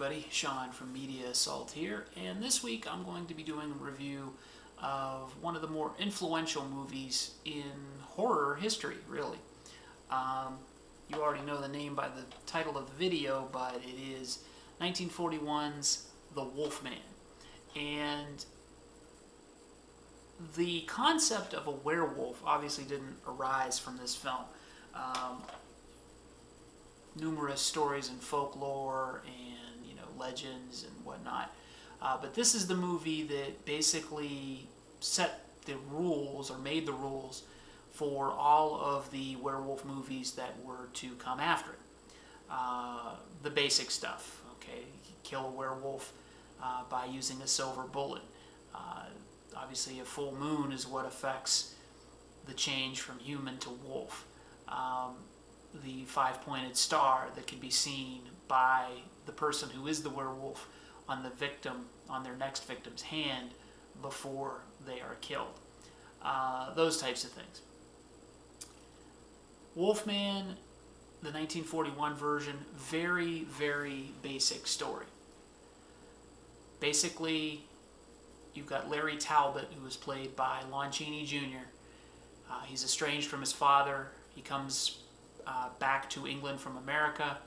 everybody, Sean from Media Assault here, and this week I'm going to be doing a review of one of the more influential movies in horror history, really. You already know the name by the title of the video, but it is 1941's The Wolfman. And the concept of a werewolf obviously didn't arise from this film. Numerous stories and folklore and legends and whatnot, but this is the movie that basically set the rules or made the rules for all of the werewolf movies that were to come after it. The basic stuff, okay, you kill a werewolf by using a silver bullet. Obviously a full moon is what affects the change from human to wolf. The five-pointed star that can be seen by the person who is the werewolf on the victim, on their next victim's hand before they are killed. Those types of things. Wolfman, the 1941 version, very, very basic story. Basically, you've got Larry Talbot, who is played by Lon Chaney Jr. He's estranged from his father. He comes back to England from America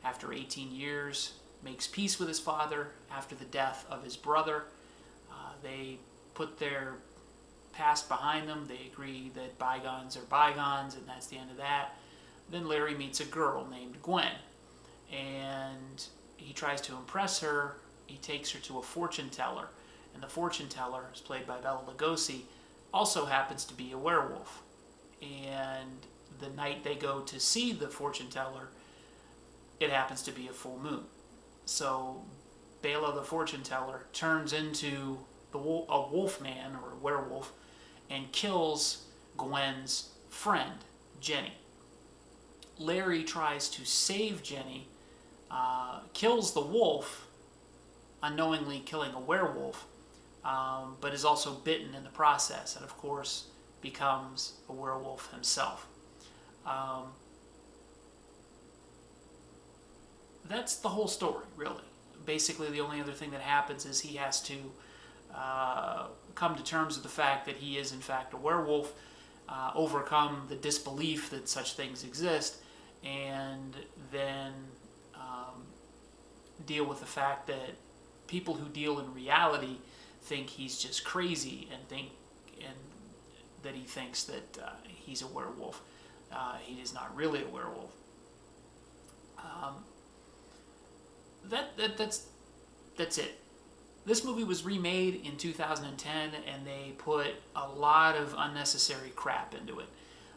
after 18 years, makes peace with his father after the death of his brother. They put their past behind them. They agree that bygones are bygones, and that's the end of that. Then Larry meets a girl named Gwen, and he tries to impress her. He takes her to a fortune teller, and the fortune teller is played by Bela Lugosi, also happens to be a werewolf. And the night they go to see the fortune teller, it happens to be a full moon. So Bela the fortune teller turns into a wolfman or a werewolf and kills Gwen's friend, Jenny. Larry tries to save Jenny, kills the wolf, unknowingly killing a werewolf, but is also bitten in the process, and of course becomes a werewolf himself. That's the whole story, really. Basically, the only other thing that happens is he has to come to terms with the fact that he is, in fact, a werewolf, overcome the disbelief that such things exist, and then deal with the fact that people who deal in reality think he's just crazy and that he thinks that he's a werewolf. He is not really a werewolf. That's it. This movie was remade in 2010, and they put a lot of unnecessary crap into it.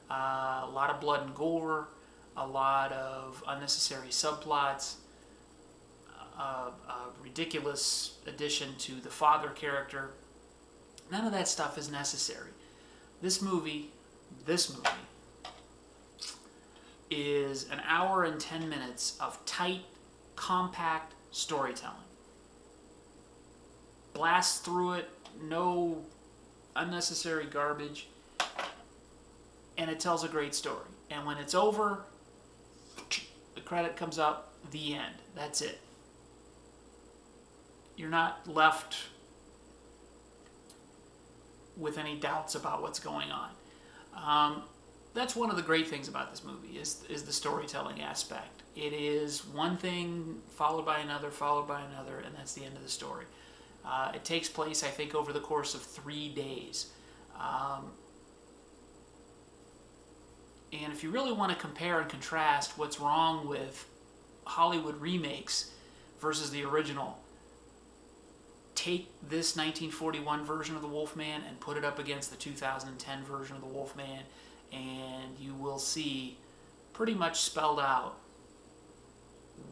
A lot of blood and gore, a lot of unnecessary subplots, a ridiculous addition to the father character. None of that stuff is necessary. This movie is an hour and 10 minutes of tight, compact storytelling. Blast through it, no unnecessary garbage, and it tells a great story. And when it's over, the credit comes up, the end. That's it. You're not left with any doubts about what's going on. That's one of the great things about this movie is the storytelling aspect. It is one thing followed by another, and that's the end of the story. It takes place, I think, over the course of 3 days. And if you really want to compare and contrast what's wrong with Hollywood remakes versus the original, take this 1941 version of The Wolfman and put it up against the 2010 version of The Wolfman, and you will see pretty much spelled out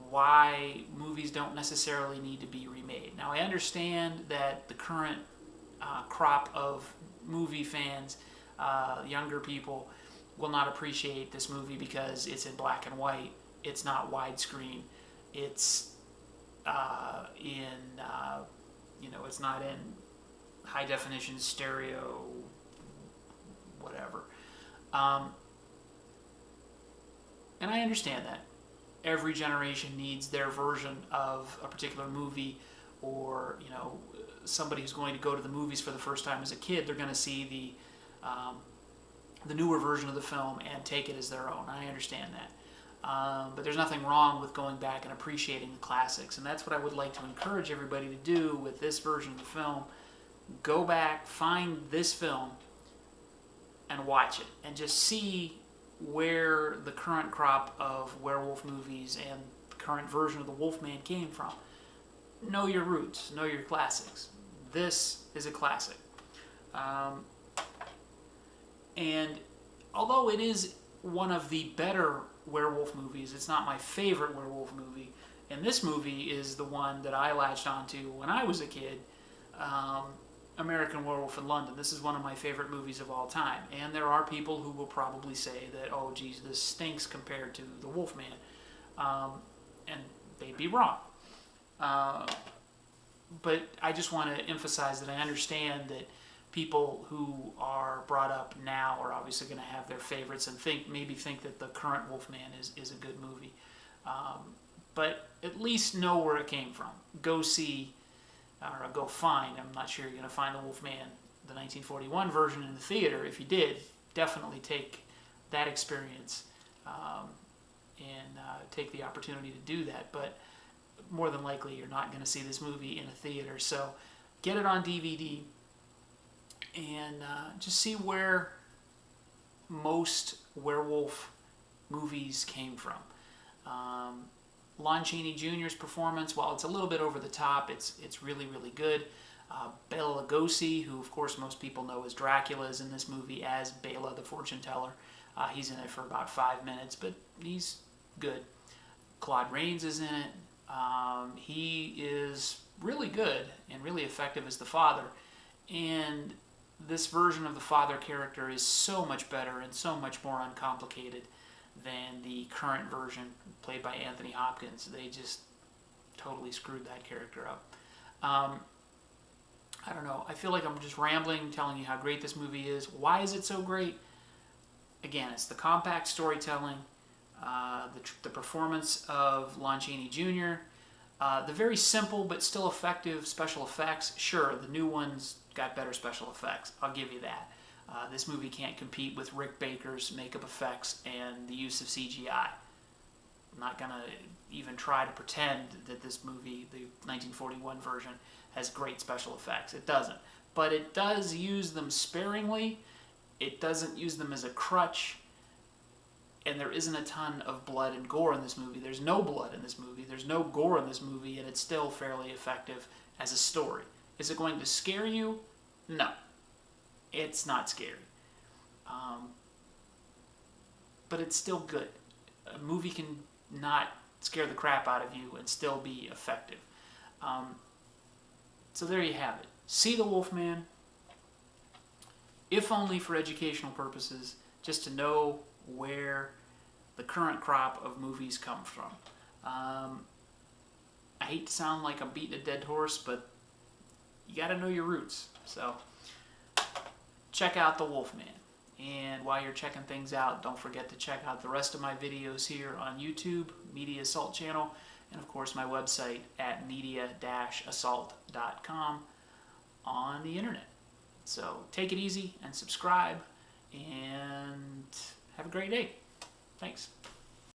why movies don't necessarily need to be remade. Now, I understand that the current crop of movie fans, younger people, will not appreciate this movie because it's in black and white. It's not widescreen. It's it's not in high definition stereo, whatever. And I understand that. every generation needs their version of a particular movie, or somebody who's going to go to the movies for the first time as a kid, they're going to see the newer version of the film and take it as their own. I understand that. But there's nothing wrong with going back and appreciating the classics, and that's what I would like to encourage everybody to do with this version of the film. Go back, find this film, and watch it, and just see where the current crop of werewolf movies and the current version of the Wolfman came from. Know your roots, know your classics. This is a classic. And although it is one of the better werewolf movies, it's not my favorite werewolf movie. And this movie is the one that I latched onto when I was a kid. American Werewolf in London. This is one of my favorite movies of all time. And there are people who will probably say that, oh geez, this stinks compared to The Wolfman. And they'd be wrong. But I just want to emphasize that I understand that people who are brought up now are obviously going to have their favorites and maybe think that the current Wolfman is a good movie. But at least know where it came from. Go see, or go find, I'm not sure you're going to find the Wolfman, the 1941 version in the theater. If you did, definitely take that experience and take the opportunity to do that. But more than likely, you're not going to see this movie in a theater. So get it on DVD and just see where most werewolf movies came from. Lon Chaney Jr.'s performance, while it's a little bit over the top, it's really, really good. Bela Lugosi, who of course most people know as Dracula, is in this movie as Bela the Fortune Teller. He's in it for about 5 minutes, but he's good. Claude Rains is in it. He is really good and really effective as the father. And this version of the father character is so much better and so much more uncomplicated than the current version played by Anthony Hopkins. They just totally screwed that character up. I don't know. I feel like I'm just rambling, telling you how great this movie is. Why is it so great? Again, it's the compact storytelling, the performance of Lon Chaney Jr., the very simple but still effective special effects. Sure, the new ones got better special effects. I'll give you that. This movie can't compete with Rick Baker's makeup effects and the use of CGI. I'm not going to even try to pretend that this movie, the 1941 version, has great special effects. It doesn't. But it does use them sparingly. It doesn't use them as a crutch. And there isn't a ton of blood and gore in this movie. There's no blood in this movie. There's no gore in this movie, and it's still fairly effective as a story. Is it going to scare you? No. It's not scary. But it's still good. A movie can not scare the crap out of you and still be effective. So there you have it. See The Wolfman, if only for educational purposes, just to know where the current crop of movies come from. I hate to sound like I'm beating a dead horse, but you got to know your roots. So check out The Wolfman. And while you're checking things out, don't forget to check out the rest of my videos here on YouTube, Media Assault channel, and of course my website at media-assault.com on the internet. So take it easy and subscribe, and have a great day. Thanks.